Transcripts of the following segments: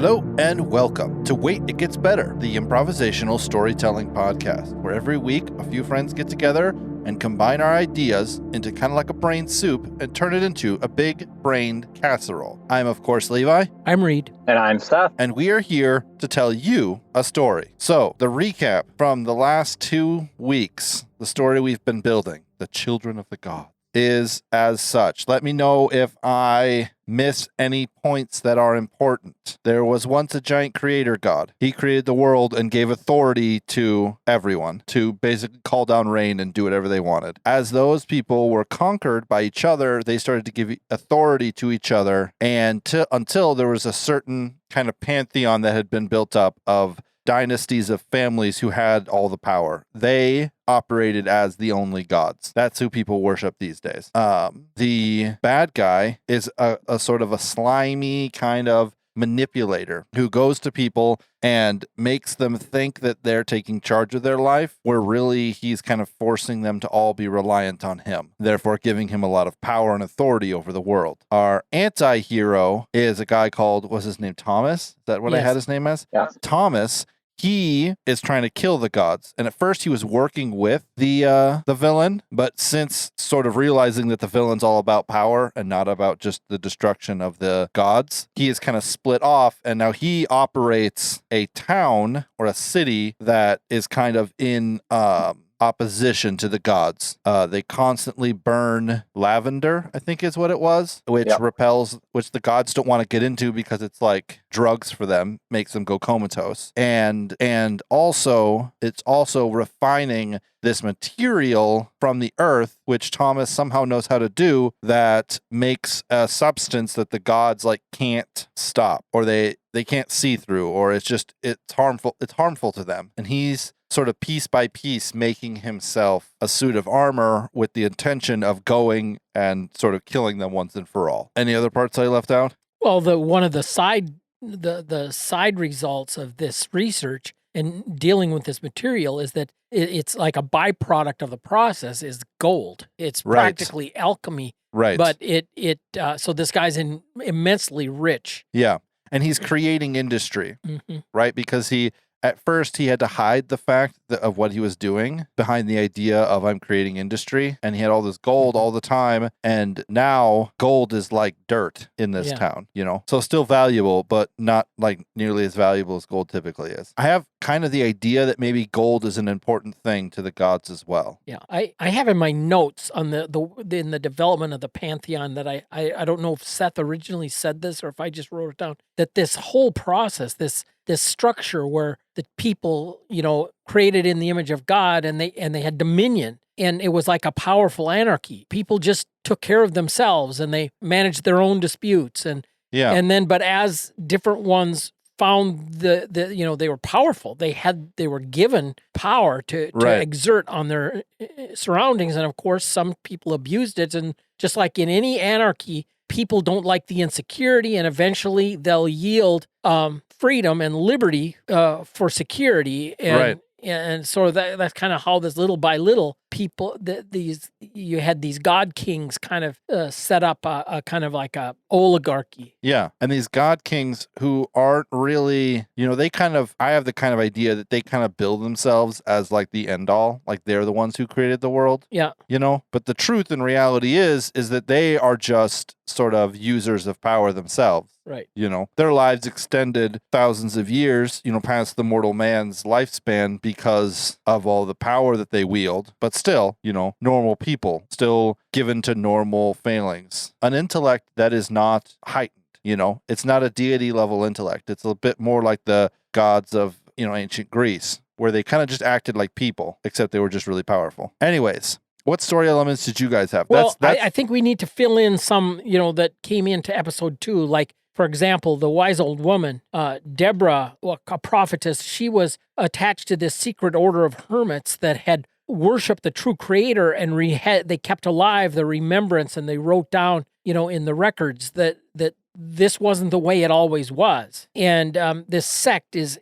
Hello and welcome to Wait, It Gets Better, the improvisational storytelling podcast, where every week a few friends get together and combine our ideas into kind of like a brain soup and turn it into a big-brained casserole. I'm, of course, Levi. I'm Reed. And I'm Seth. And we are here to tell you a story. So, the recap from the last 2 weeks, the story we've been building, The Children of the Gods, is as such. Let me know if I miss any points that are important. There was once a giant creator god. He created the world and gave authority to everyone to basically call down rain and do whatever they wanted. As those people were conquered by each other, they started to give authority to each other, and until there was a certain kind of pantheon that had been built up of dynasties of families who had all the power. They operated as the only gods. That's who people worship these days. The bad guy is a sort of a slimy kind of manipulator who goes to people and makes them think that they're taking charge of their life, where really he's kind of forcing them to all be reliant on him, therefore giving him a lot of power and authority over the world. Our anti-hero is a guy called, what's his name, Thomas? Is that what I had his name as? Yeah. Thomas. He is trying to kill the gods. And at first he was working with the villain, but since sort of realizing that the villain's all about power and not about just the destruction of the gods, he is kind of split off, and now he operates a town or a city that is kind of in opposition to the gods. They constantly burn lavender, I think is what it was, which repels, which the gods don't want to get into because it's like drugs for them, makes them go comatose. And also, it's also refining this material from the earth, which Thomas somehow knows how to do, that makes a substance that the gods like can't stop, or they can't see through, or it's harmful to them. And he's sort of piece by piece making himself a suit of armor with the intention of going and sort of killing them once and for all. Any other parts I left out? Well, one of the side results of this research and dealing with this material is that it's like a byproduct of the process is gold. It's practically alchemy. Right. But so this guy's immensely rich. Yeah. And he's creating industry, right? Because at first he had to hide the fact of what he was doing behind the idea of I'm creating industry, and he had all this gold all the time, and now gold is like dirt in this town, so still valuable, but not like nearly as valuable as gold typically is. I have kind of the idea that maybe gold is an important thing to the gods as well. Yeah, I have in my notes on in the development of the pantheon that I don't know if Seth originally said this or if I just wrote it down, that this whole process, this structure where the people, created in the image of God, and they had dominion, and it was like a powerful anarchy. People just took care of themselves and they managed their own disputes, and then but as different ones found they were powerful, they were given power to exert on their surroundings, and of course some people abused it, and just like in any anarchy, people don't like the insecurity, and eventually they'll yield freedom and liberty for security. And so that's kind of how this little by little people, you had these god kings kind of set up a kind of like a oligarchy. Yeah. And these god kings who aren't really, I have the kind of idea that they kind of build themselves as like the end all, like they're the ones who created the world. Yeah. But the truth and reality is that they are just sort of users of power themselves. Right. Their lives extended thousands of years, past the mortal man's lifespan because of all the power that they wield. But still, normal people, still given to normal failings. An intellect that is not heightened, it's not a deity level intellect. It's a bit more like the gods of, ancient Greece, where they kind of just acted like people, except they were just really powerful. Anyways. What story elements did you guys have? Well, I think we need to fill in some, that came into episode 2. Like, for example, the wise old woman, Deborah, a prophetess, she was attached to this secret order of hermits that had worshiped the true creator, and they kept alive the remembrance, and they wrote down, in the records that this wasn't the way it always was. And this sect is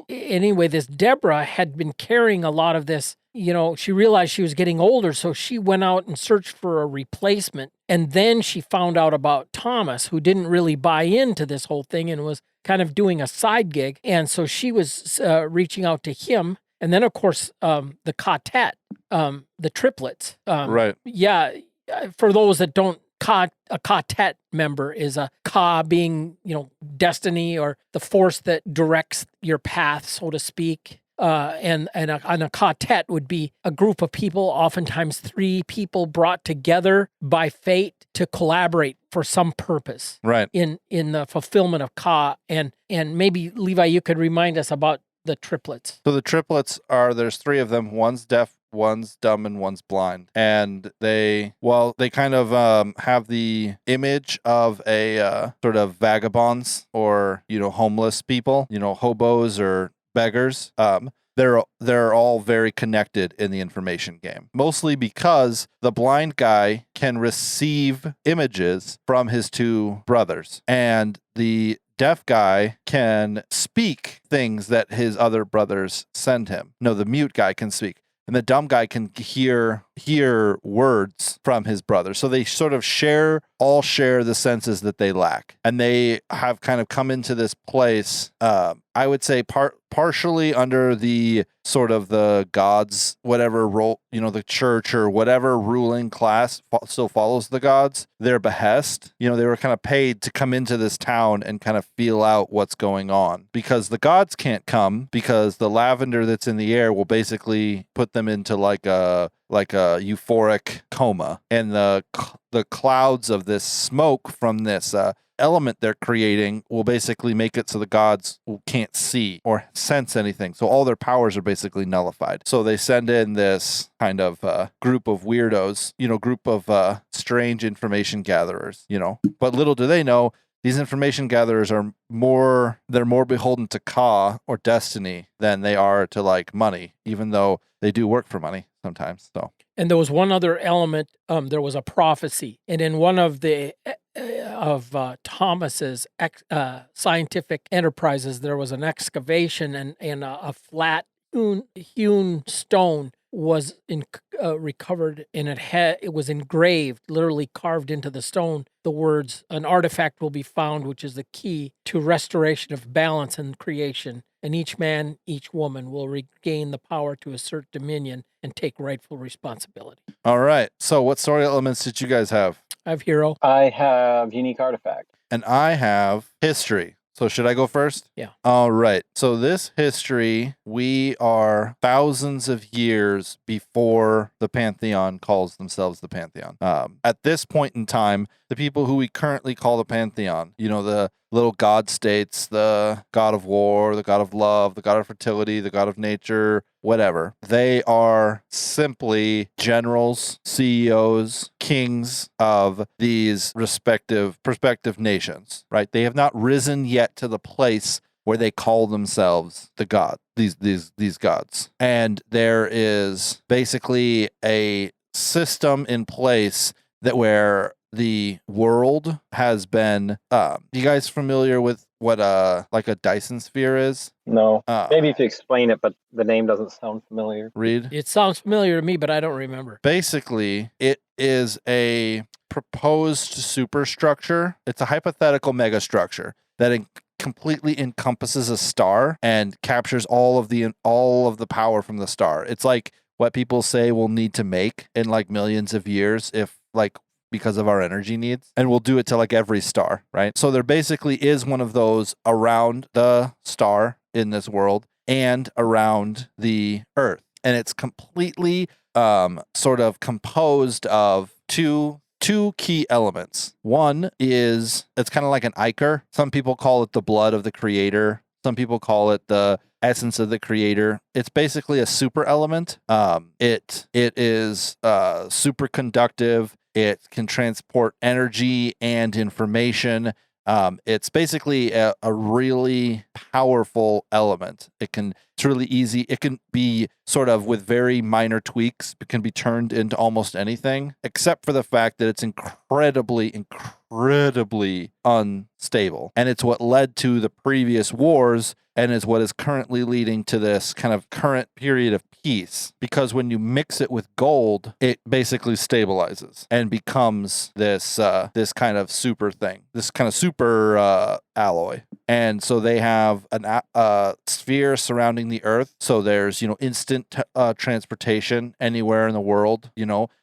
anyway, this Deborah had been carrying a lot of this she realized she was getting older, so she went out and searched for a replacement. And then she found out about Thomas, who didn't really buy into this whole thing and was kind of doing a side gig. And so she was reaching out to him. And then, of course, the quartet, the triplets. Right. Yeah. For those that don't, a quartet member is a ka being, destiny or the force that directs your path, so to speak. And a quartet would be a group of people, oftentimes 3 people brought together by fate to collaborate for some purpose. Right. In the fulfillment of ka. And maybe, Levi, you could remind us about the triplets. So the triplets there's 3 of them. One's deaf, one's dumb, and one's blind. And they kind of have the image of a sort of vagabonds or, homeless people, hobos or beggars. They're all very connected in the information game, mostly because the blind guy can receive images from his 2 brothers, and the deaf guy can speak things that his other brothers send him. No, the mute guy can speak. And the dumb guy can hear words from his brother. So they sort of all share the senses that they lack. And they have kind of come into this place, I would say partially under the sort of the gods, whatever role, the church or whatever ruling class still follows the gods, their behest. They were kind of paid to come into this town and kind of feel out what's going on, because the gods can't come because the lavender that's in the air will basically put them into like a euphoric coma, and the clouds of this smoke from this element they're creating will basically make it so the gods can't see or sense anything. So all their powers are basically nullified. So they send in this kind of group of weirdos, group of strange information gatherers, But little do they know, these information gatherers are more beholden to Ka or destiny than they are to like money, even though they do work for money sometimes. So. And there was one other element. There was a prophecy, and in one of the Thomas's scientific enterprises, there was an excavation, and a flat hewn stone was recovered, and it was engraved, literally carved into the stone, the words, "An artifact will be found, which is the key to restoration of balance and creation, and each man, each woman will regain the power to assert dominion and take rightful responsibility." All right. So what story elements did you guys have? I have hero. I have unique artifact. And I have history. So should I go first? Yeah. All right. So this history, we are thousands of years before the Pantheon calls themselves the Pantheon. At this point in time, the people who we currently call the Pantheon, the little god states, the god of war, the god of love, the god of fertility, the god of nature, whatever. They are simply generals, CEOs, kings of these prospective nations, right? They have not risen yet to the place where they call themselves the god, these gods. And there is basically a system in place where the world has been, you guys familiar with what like a Dyson sphere is? No. Maybe if you explain it, but the name doesn't sound familiar. Reed? It sounds familiar to me, but I don't remember. Basically, it is a proposed superstructure. It's a hypothetical megastructure that completely encompasses a star and captures all of the power from the star. It's like what people say we'll need to make in like millions of years because of our energy needs, and we'll do it to like every star, right? So there basically is one of those around the star in this world and around the Earth, and it's completely sort of composed of two key elements. One is, it's kind of like an ichor. Some people call it the blood of the creator. Some people call it the essence of the creator. It's basically a super element. It is super conductive. It can transport energy and information. It's basically a really powerful element. It's really easy. It can be sort of with very minor tweaks, it can be turned into almost anything, except for the fact that it's incredibly incredibly unstable. And it's what led to the previous wars and is what is currently leading to this kind of current period of peace. Because when you mix it with gold, it basically stabilizes and becomes this this kind of super thing, this kind of super alloy. And so they have a sphere surrounding the earth. So there's, instant transportation anywhere in the world,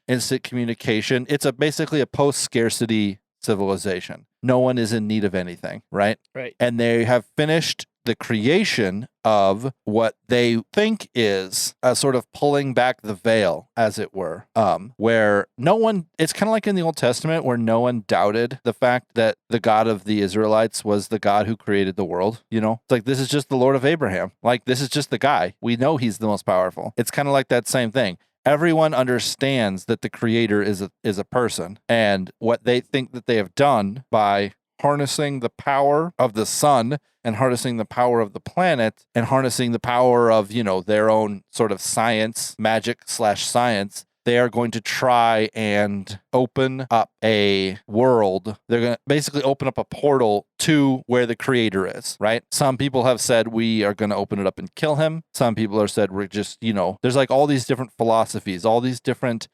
instant communication. It's basically a post-scarcity civilization. No one is in need of anything, right? Right. And they have finished the creation of what they think is a sort of pulling back the veil, as it were, where no one, it's kind of like in the Old Testament where no one doubted the fact that the God of the Israelites was the God who created the world. It's like, this is just the Lord of Abraham. Like, this is just the guy. We know he's the most powerful. It's kind of like that same thing. Everyone understands that the creator is a person, and what they think that they have done by harnessing the power of the sun and harnessing the power of the planet and harnessing the power of, their own sort of science, magic/science, they are going to try and open up a world. They're going to basically open up a portal to where the creator is, right? Some people have said we are going to open it up and kill him. Some people have said we're just, there's like all these different philosophies, all these different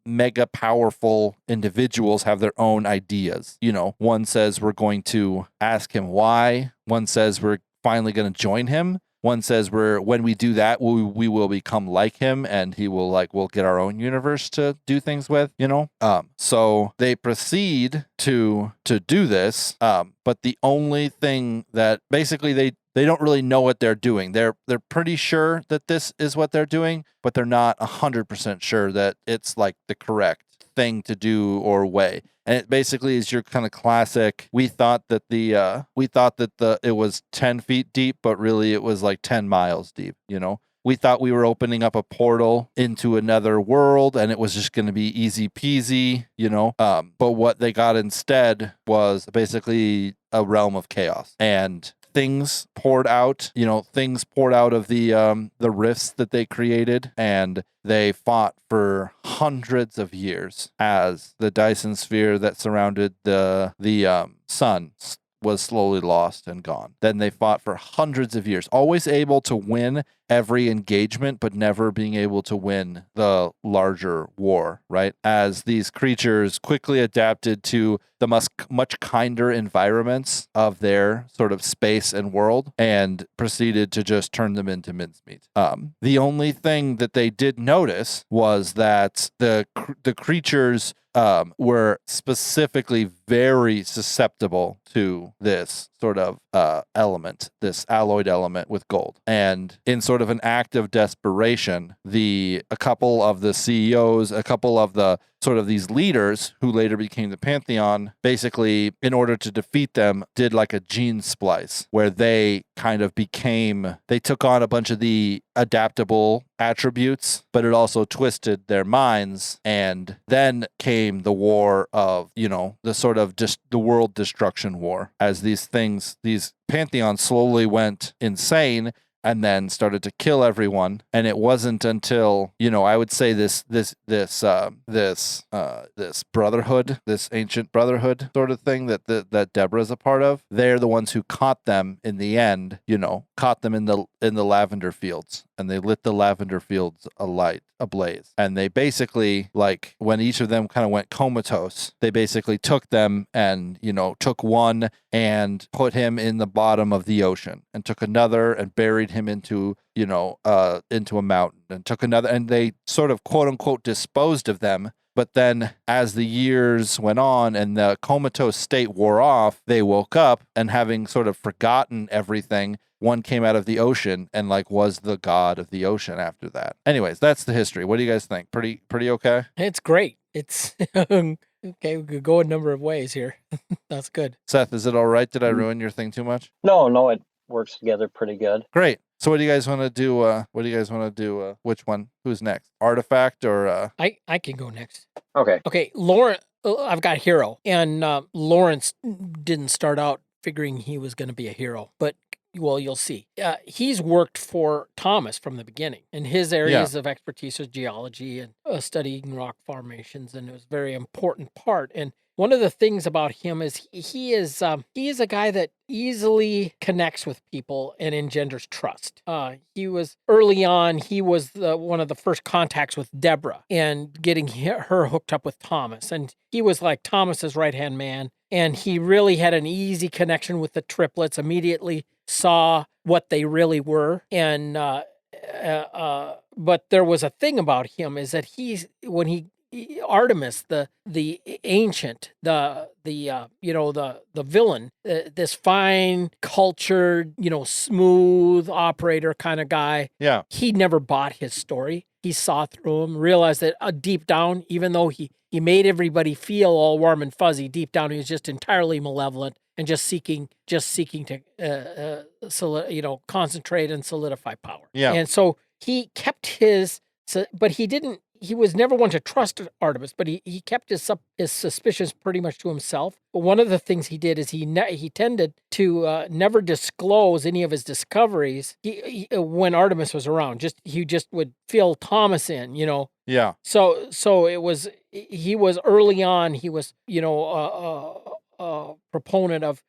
mega powerful individuals have their own ideas. One says we're going to ask him why. One says we're finally going to join him. One says when we do that, we will become like him, and he will we'll get our own universe to do things with, So they proceed to do this, but the only thing that basically they don't really know what they're doing. They're pretty sure that this is what they're doing, but they're not 100% sure that it's like the correct thing to do or way. And it basically is your kind of classic. We thought that it was 10 feet deep, but really it was like 10 miles deep. We thought we were opening up a portal into another world, and it was just going to be easy peasy. But what they got instead was basically a realm of chaos, and things poured out of the rifts that they created, and they fought for hundreds of years as the Dyson sphere that surrounded the sun was slowly lost and gone. Then they fought for hundreds of years, always able to win every engagement, but never being able to win the larger war, right? As these creatures quickly adapted to the much kinder environments of their sort of space and world and proceeded to just turn them into mincemeat. The only thing that they did notice was that the creatures were specifically very susceptible to this sort of element, this alloyed element with gold. And in sort of an act of desperation, a couple of the CEOs, a couple of the sort of these leaders who later became the Pantheon, basically, in order to defeat them, did like a gene splice where they kind of they took on a bunch of the adaptable attributes, but it also twisted their minds. And then came the war of, the sort of just the world destruction war, as these Pantheons slowly went insane and then started to kill everyone. And it wasn't until, I would say this brotherhood, this ancient brotherhood sort of thing that Deborah's a part of. They're the ones who caught them in the end, caught them in the lavender fields, and they lit the lavender fields ablaze. And they basically, like, when each of them kind of went comatose, they basically took them and, took one and put him in the bottom of the ocean, and took another and buried him into a mountain, and took another, and they sort of quote unquote disposed of them. But then as the years went on and the comatose state wore off, they woke up, and having sort of forgotten everything, one came out of the ocean and was the god of the ocean after that. Anyways, that's the history. What do you guys think? Pretty okay? It's great. It's okay. We could go a number of ways here. That's good. Seth, is it all right? Did I ruin your thing too much? No, it works together pretty good. Great. So what do you guys want to do? Which one? Who's next? Artifact or? I can go next. Okay. Okay, Lauren. I've got hero, and Lawrence didn't start out figuring he was going to be a hero, but well, you'll see. He's worked for Thomas from the beginning, and his areas of expertise was geology and studying rock formations, and it was a very important part. And one of the things about him is he is a guy that easily connects with people and engenders trust. He was early on. He was one of the first contacts with Deborah and getting her hooked up with Thomas, and he was like Thomas's right-hand man. And he really had an easy connection with the triplets. Immediately saw what they really were, and but there was a thing about him is that Artemis, the ancient, the villain, this fine, cultured, smooth operator kind of guy. Yeah. He never bought his story. He saw through him, realized that deep down, even though he made everybody feel all warm and fuzzy, deep down he was just entirely malevolent and just seeking to concentrate and solidify power. Yeah. And so he kept but he didn't. He was never one to trust Artemis, but he kept his suspicions pretty much to himself. But one of the things he did is he tended to never disclose any of his discoveries when Artemis was around. He just would fill Thomas in, Yeah. So he was early on. He was proponent of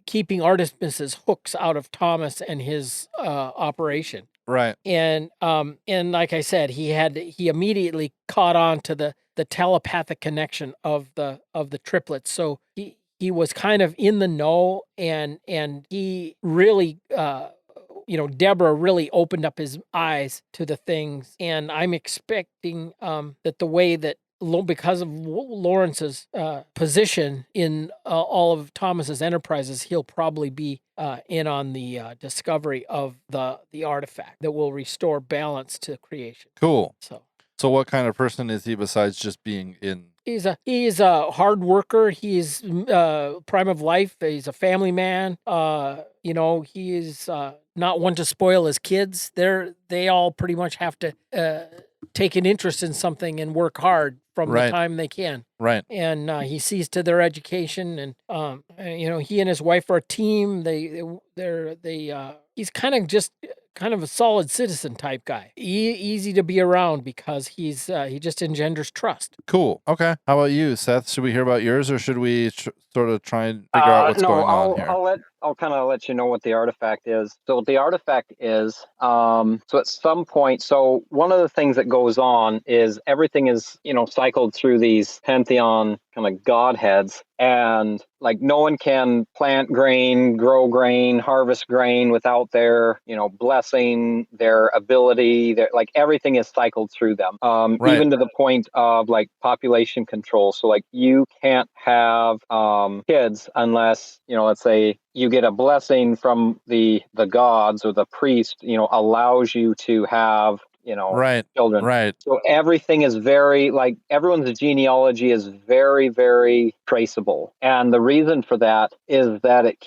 keeping Artemis's hooks out of Thomas and his operation. Right. And like I said, he immediately caught on to the telepathic connection of the triplets. So he was kind of in the know, and he really Deborah really opened up his eyes to the things. And I'm expecting that the way that because of Lawrence's position in all of Thomas's enterprises, he'll probably be in on the discovery of the artifact that will restore balance to creation. Cool. So what kind of person is he besides just being in? He's a hard worker. He's prime of life. He's a family man. He is not one to spoil his kids. They all pretty much have to take an interest in something and work hard from the time they can. Right. And he sees to their education, and he and his wife are a team. He's kind of a solid citizen type guy. Easy to be around because he just engenders trust. Cool. Okay. How about you, Seth? Should we hear about yours, or should we sort of try and figure out what's going on here? I'll kind of let you know what the artifact is. So the artifact is, so at some point, so one of the things that goes on is everything is, cycled through these pantheon kind of godheads, and like no one can plant grain, grow grain, harvest grain without their, blessing, their ability, like everything is cycled through them, even to the point of like population control. So like you can't have kids unless, let's say you get a blessing from the gods, or the priest, allows you to have, children. Right. So everything is very, like, everyone's genealogy is very, very traceable. And the reason for that is that it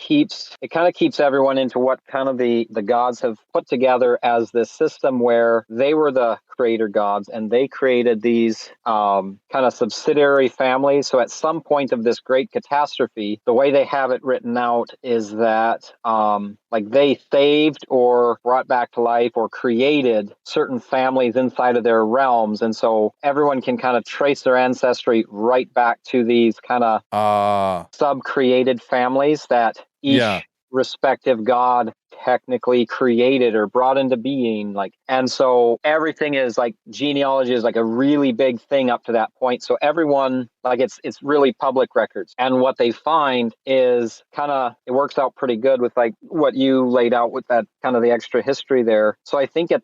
kind of keeps everyone into what kind of the gods have put together as this system where they were the creator gods, and they created these kind of subsidiary families. So at some point of this great catastrophe, the way they have it written out is that like they saved or brought back to life or created certain families inside of their realms. And so everyone can kind of trace their ancestry right back to these kind of sub-created families that each respective god technically created or brought into being. And so everything is like, genealogy is like a really big thing up to that point. So everyone, like, it's really public records. And what they find is it works out pretty good with like what you laid out with that kind of the extra history there. So I think at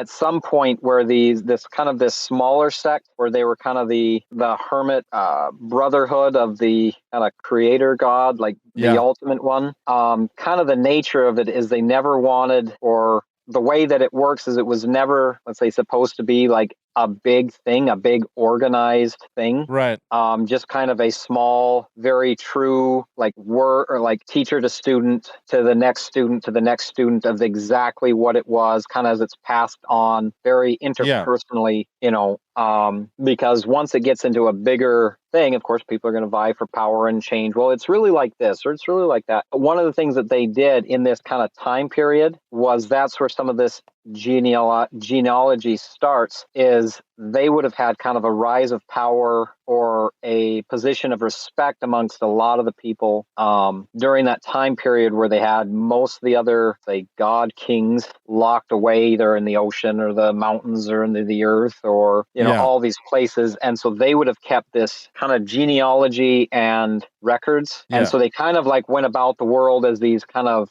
some point where this smaller sect, where they were kind of the hermit brotherhood of the kind of creator god, like the ultimate one, kind of the nature of it is they never wanted, or the way that it works is it was never, let's say, supposed to be like a big thing, a big organized thing. Right. Just kind of a small, very true, like word, or like teacher to student to the next student to the next student of exactly what it was, kind of as it's passed on very interpersonally, because once it gets into a bigger thing, of course, people are going to vie for power and change. Well, it's really like this, or it's really like that. One of the things that they did in this kind of time period was that's where some of this genealogy starts, is they would have had kind of a rise of power or a position of respect amongst a lot of the people during that time period where they had most of the other, say, god kings locked away either in the ocean or the mountains or into the earth or, all these places. And so they would have kept this kind of genealogy and records. And so they kind of like went about the world as these kind of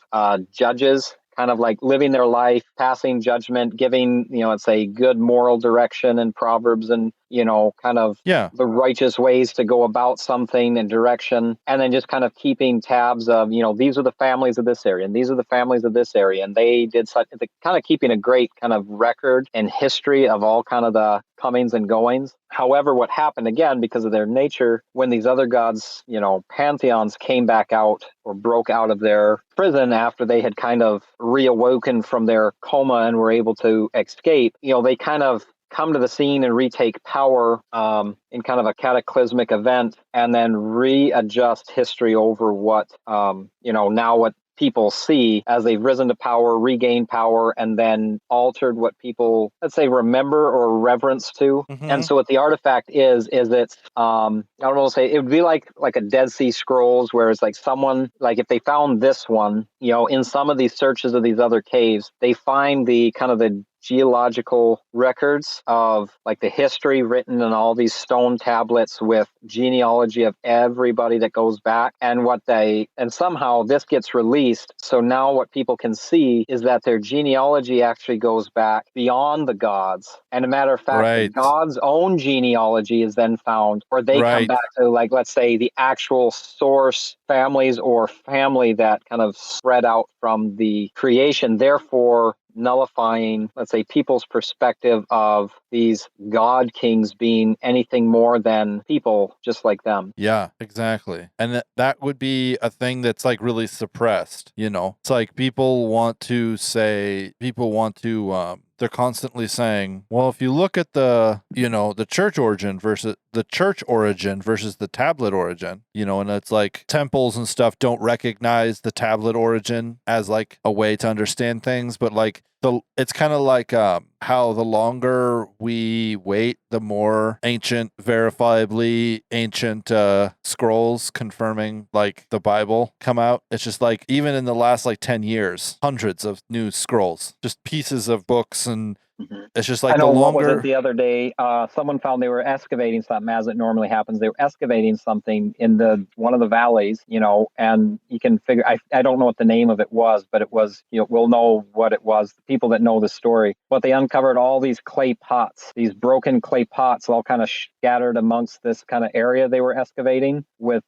judges, kind of like living their life, passing judgment, giving, let's say, good moral direction and proverbs and, kind of the righteous ways to go about something and direction. And then just kind of keeping tabs of, these are the families of this area and these are the families of this area. And they did such, kind of keeping a great kind of record and history of all kind of the comings and goings. However, what happened again, because of their nature, when these other gods, pantheons came back out or broke out of their prison after they had kind of reawoken from their coma and were able to escape, they kind of come to the scene and retake power in kind of a cataclysmic event and then readjust history over what, now what people see as they've risen to power, regained power, and then altered what people, let's say, remember or reverence to. Mm-hmm. And so what the artifact is it's, I don't know, say it would be like a Dead Sea Scrolls, where it's like someone, like if they found this one, in some of these searches of these other caves, they find the kind of the geological records of like the history written in all these stone tablets with genealogy of everybody that goes back and somehow this gets released. So now what people can see is that their genealogy actually goes back beyond the gods. And a matter of fact, the gods' own genealogy is then found, or they come back to, like, let's say, the actual source families or family that kind of spread out from the creation. Therefore, nullifying, let's say, people's perspective of these god kings being anything more than people just like them. Yeah, exactly. And that would be a thing that's like really suppressed, It's like they're constantly saying, well, if you look at the church origin versus the tablet origin, and it's like temples and stuff don't recognize the tablet origin as like a way to understand things, but like it's kind of like how the longer we wait, the more verifiably ancient scrolls confirming like the Bible come out. It's just like even in the last like 10 years, hundreds of new scrolls, just pieces of books, and it's just like I know, the longer. What was it the other day? Someone found they were excavating something, as it normally happens. They were excavating something in one of the valleys, and you can figure. I don't know what the name of it was, but it was, we'll know what it was. The people that know the story. But they uncovered all these clay pots, these broken clay pots, all kind of scattered amongst this kind of area they were excavating with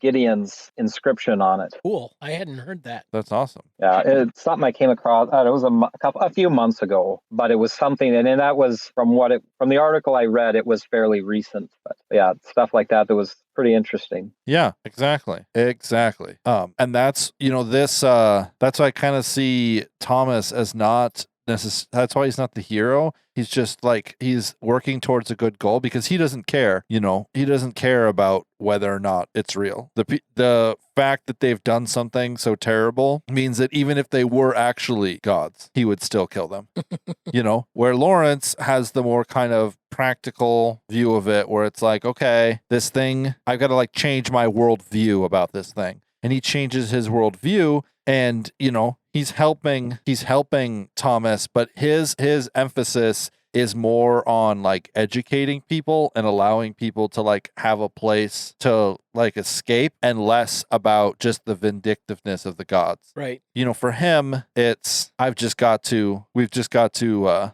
Gideon's inscription on it. Cool. I hadn't heard that. That's awesome. Yeah, it's something I came across. It was a few months ago, but it was something, and that was from the article I read. It was fairly recent, but yeah, stuff like that was pretty interesting. Yeah, exactly. And that's this. That's why I kind of see Thomas as not necessarily. That's why he's not the hero. He's just like, he's working towards a good goal because he doesn't care. He doesn't care about whether or not it's real. The fact that they've done something so terrible means that even if they were actually gods, he would still kill them. Where Lawrence has the more kind of practical view of it, where it's like, okay, this thing, I've got to like change my worldview about this thing. And he changes his worldview, and he's helping Thomas, but his emphasis is more on like educating people and allowing people to like have a place to like escape, and less about just the vindictiveness of the gods. Right. For him, it's we've just got to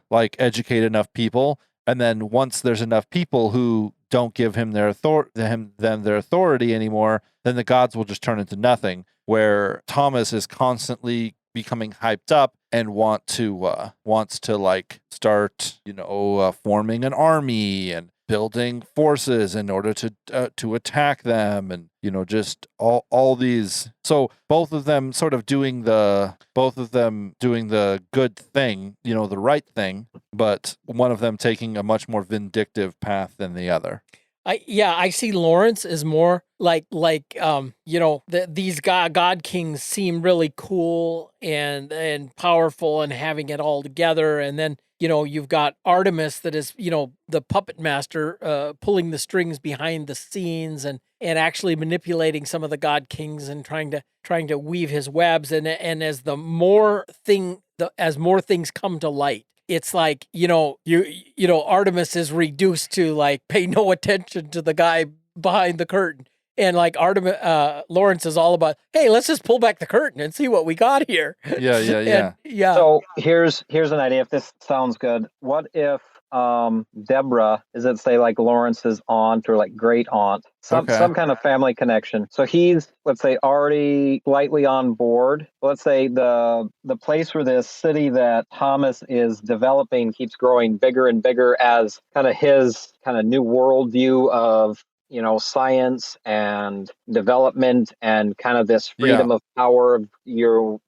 like educate enough people, and then once there's enough people who don't give him their authority anymore, then the gods will just turn into nothing. Where Thomas is constantly becoming hyped up and wants to like start forming an army and building forces in order to attack them, and just all these. So both of them doing the good thing, the right thing, but one of them taking a much more vindictive path than the other. I see Lawrence as more like these god kings seem really cool and powerful and having it all together, and then you've got Artemis that is the puppet master pulling the strings behind the scenes and actually manipulating some of the god kings and trying to weave his webs, and as more things come to light, it's like, Artemis is reduced to like pay no attention to the guy behind the curtain. And like Lawrence is all about, hey, let's just pull back the curtain and see what we got here. Yeah. Yeah. So here's an idea. If this sounds good, what if Deborah is, it say, like Lawrence's aunt or like great aunt, some kind of family connection. So he's, let's say, already slightly on board. Let's say the place where this city that Thomas is developing keeps growing bigger and bigger as kind of his kind of new worldview of science and development and kind of this freedom of power of your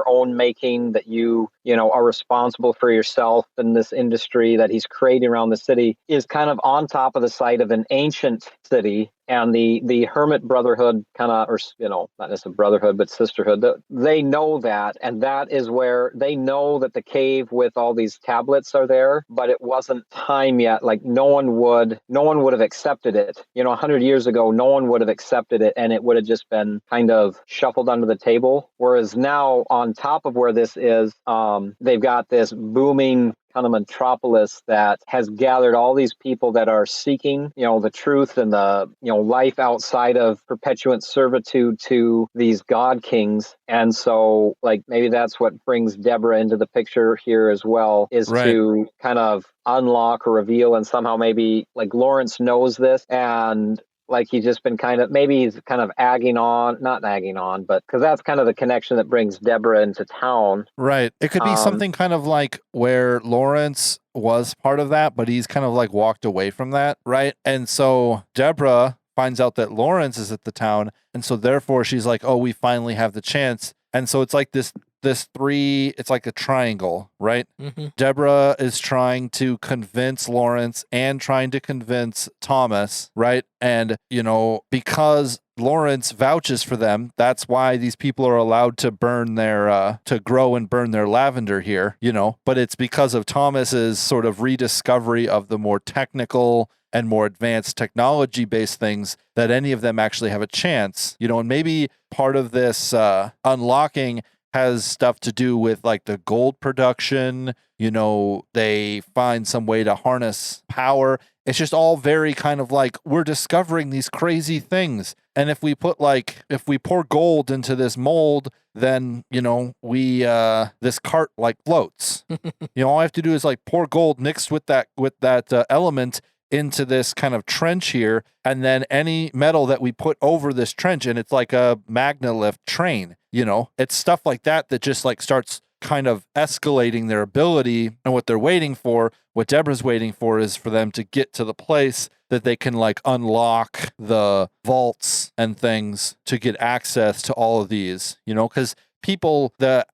own making, that you are responsible for yourself in this industry that he's creating around the city, is kind of on top of the site of an ancient city. And the hermit brotherhood kind of, or not necessarily brotherhood, but sisterhood, they know that. And that is where they know that the cave with all these tablets are there, but it wasn't time yet. Like no one would have accepted it. 100 years ago, no one would have accepted it, and it would have just been kind of shuffled under the table. Whereas now, on top of where this is, they've got this booming kind of metropolis that has gathered all these people that are seeking, the truth and the, life outside of perpetuant servitude to these god kings. And so, like, maybe that's what brings Deborah into the picture here as well, is to kind of unlock or reveal, and somehow maybe like Lawrence knows this, and like he's just been kind of, maybe he's kind of not agging on, but because that's kind of the connection that brings Deborah into town. Right. It could be something kind of like where Lawrence was part of that, but he's kind of like walked away from that, right? And so Deborah finds out that Lawrence is at the town, and so therefore she's like, oh, we finally have the chance. And so it's like this it's like a triangle, right? Mm-hmm. Deborah is trying to convince Lawrence and trying to convince Thomas, right? And, because Lawrence vouches for them, that's why these people are allowed to burn to grow and burn their lavender here, but it's because of Thomas's sort of rediscovery of the more technical and more advanced technology-based things that any of them actually have a chance, and maybe part of this unlocking has stuff to do with like the gold production. They find some way to harness power. It's just all very kind of like, we're discovering these crazy things. And if we pour gold into this mold, then, this cart like floats. All I have to do is like pour gold mixed with that element into this kind of trench here. And then any metal that we put over this trench, and it's like a magnalift train, it's stuff like that just like starts kind of escalating their ability. And what Deborah's waiting for is for them to get to the place that they can like unlock the vaults and things to get access to all of these, because people, the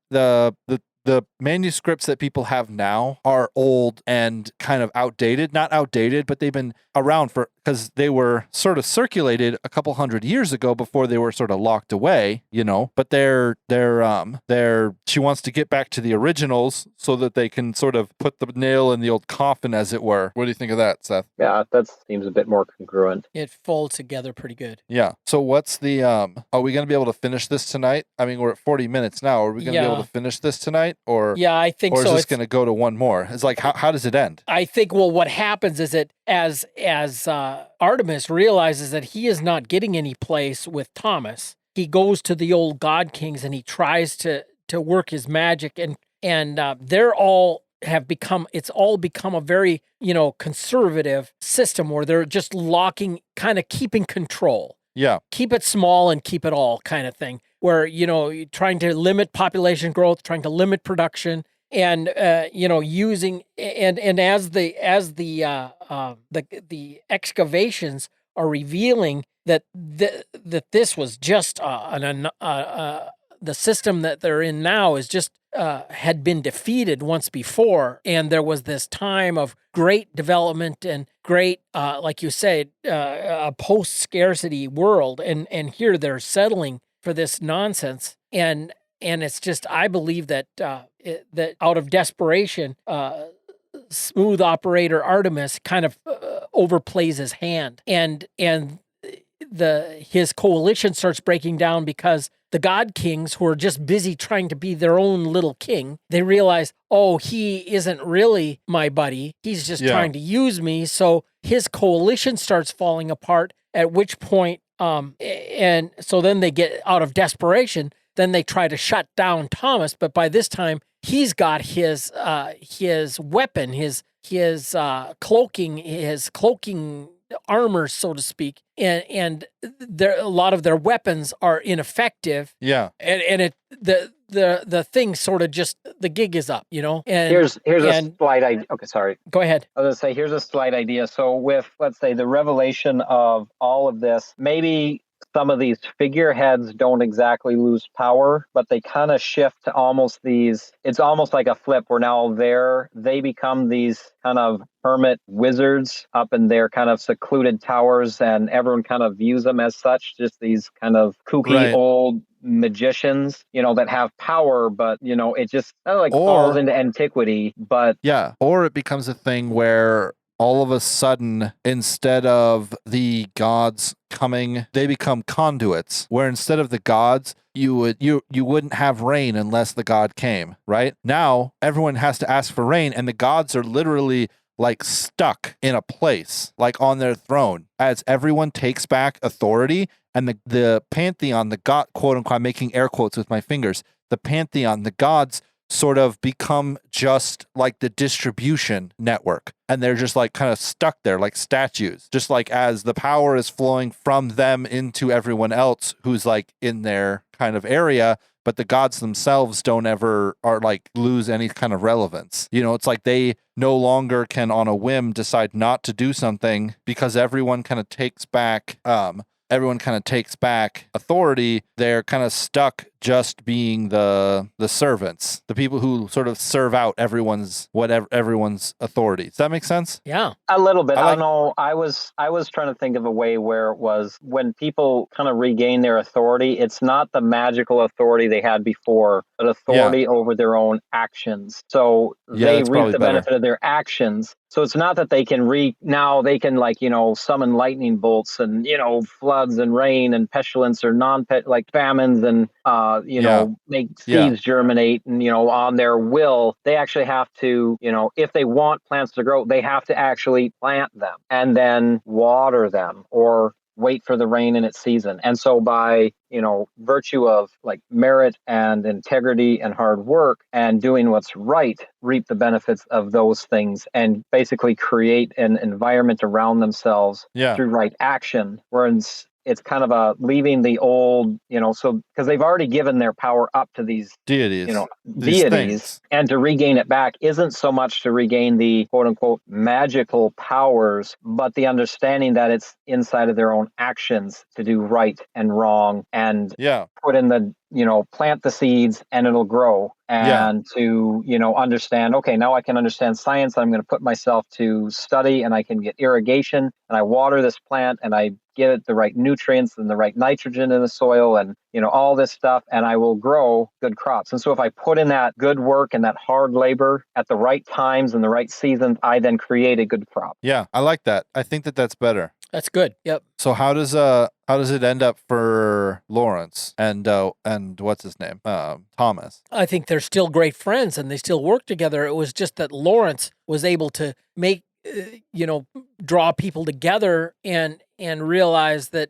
manuscripts that people have now are old and kind of outdated. Not outdated, but they've been around because they were sort of circulated a couple hundred years ago before they were sort of locked away, but she wants to get back to the originals so that they can sort of put the nail in the old coffin, as it were. What do you think of that, Seth? Yeah, that seems a bit more congruent. It folds together pretty good. Yeah. So what's the, are we going to be able to finish this tonight? I mean, we're at 40 minutes now. Are we going to be able to finish this tonight? Or I think so. Or is this going to go to one more? It's like, how does it end? I think, well, what happens is that as Artemis realizes that he is not getting any place with Thomas, he goes to the old god kings and he tries to work his magic, and they're all it's all become a very, conservative system where they're just kind of keeping control. Yeah. Keep it small and keep it all kind of thing, where, trying to limit population growth, trying to limit production, and using and as the excavations are revealing that that this was just the system that they're in now is just had been defeated once before, and there was this time of great development and great, like you said, a post-scarcity world, and here they're settling for this nonsense, and it's just, I believe that that out of desperation, smooth operator Artemis kind of overplays his hand, and his coalition starts breaking down because the god kings, who are just busy trying to be their own little king, they realize, oh, he isn't really my buddy. He's just trying to use me. So his coalition starts falling apart, at which point, and so then they get out of desperation. Then they try to shut down Thomas. But by this time, he's got his weapon, his cloaking armor, so to speak, and a lot of their weapons are ineffective. Yeah, and the thing sort of just, the gig is up, And here's a slight idea. Okay, sorry. Go ahead. I was gonna say, here's a slight idea. So with, let's say, the revelation of all of this, maybe some of these figureheads don't exactly lose power, but they kind of shift to almost these, it's almost like a flip where now they become these kind of hermit wizards up in their kind of secluded towers, and everyone kind of views them as such, just these kind of kooky old magicians, that have power, but it just kind of like falls into antiquity. But or it becomes a thing where all of a sudden, instead of the gods coming, they become conduits, where instead of the gods, you wouldn't have rain unless the god came, right? Now everyone has to ask for rain, and the gods are literally like stuck in a place, like on their throne, as everyone takes back authority. And the pantheon, the god, quote unquote, I'm making air quotes with my fingers, the pantheon, the gods sort of become just like the distribution network, and they're just like kind of stuck there like statues, just like as the power is flowing from them into everyone else who's like in their kind of area, but the gods themselves don't ever are like lose any kind of relevance. It's like they no longer can on a whim decide not to do something, because everyone kind of takes back authority. They're kind of stuck just being the servants, the people who sort of serve out everyone's authority. Does that make sense? Yeah, a little bit. I don't know. I was trying to think of a way where it was when people kind of regain their authority. It's not the magical authority they had before, but authority over their own actions. So they reap the benefit of their actions. So it's not that they can summon lightning bolts and floods and rain and pestilence or like famines and make seeds germinate and on their will. They actually have to, if they want plants to grow, they have to actually plant them and then water them or wait for the rain in its season. And so by virtue of like merit and integrity and hard work and doing what's right, reap the benefits of those things and basically create an environment around themselves through right action. Whereas it's kind of leaving the old, so because they've already given their power up to these deities, and to regain it back isn't so much to regain the quote unquote magical powers, but the understanding that it's inside of their own actions to do right and wrong and put in the, plant the seeds and it'll grow. And to, understand, okay, now I can understand science. I'm going to put myself to study and I can get irrigation and I water this plant and I get it the right nutrients and the right nitrogen in the soil and, all this stuff, and I will grow good crops. And so if I put in that good work and that hard labor at the right times and the right seasons, I then create a good crop. Yeah, I like that. I think that's better. That's good. Yep. So how does it end up for Lawrence and what's his name? Thomas. I think they're still great friends and they still work together. It was just that Lawrence was able to make draw people together and realize that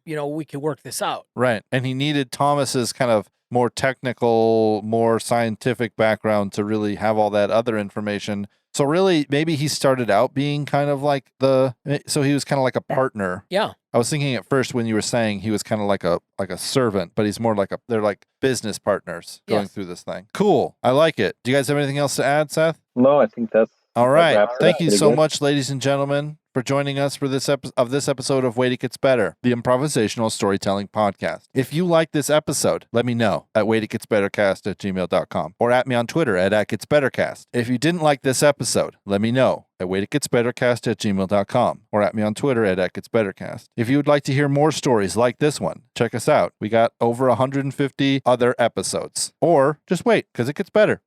we could work this out. Right. And he needed Thomas's kind of more technical, more scientific background to really have all that other information So really, maybe he started out being kind of like so he was kind of like a partner. Yeah. I was thinking at first when you were saying he was kind of like a servant, but he's more like they're like business partners going through this thing. Cool. I like it. Do you guys have anything else to add, Seth? No, I think that's all right. wraps it Thank up you pretty so good. much, ladies and gentlemen, for joining us for this episode of Wait It Gets Better, the improvisational storytelling podcast. If you like this episode, let me know at waititgetsbettercast@gmail.com or at me on Twitter at @getsbettercast. If you didn't like this episode, let me know at waititgetsbettercast@gmail.com or at me on Twitter at @getsbettercast. If you would like to hear more stories like this one, check us out. We got over 150 other episodes. Or just wait, because it gets better.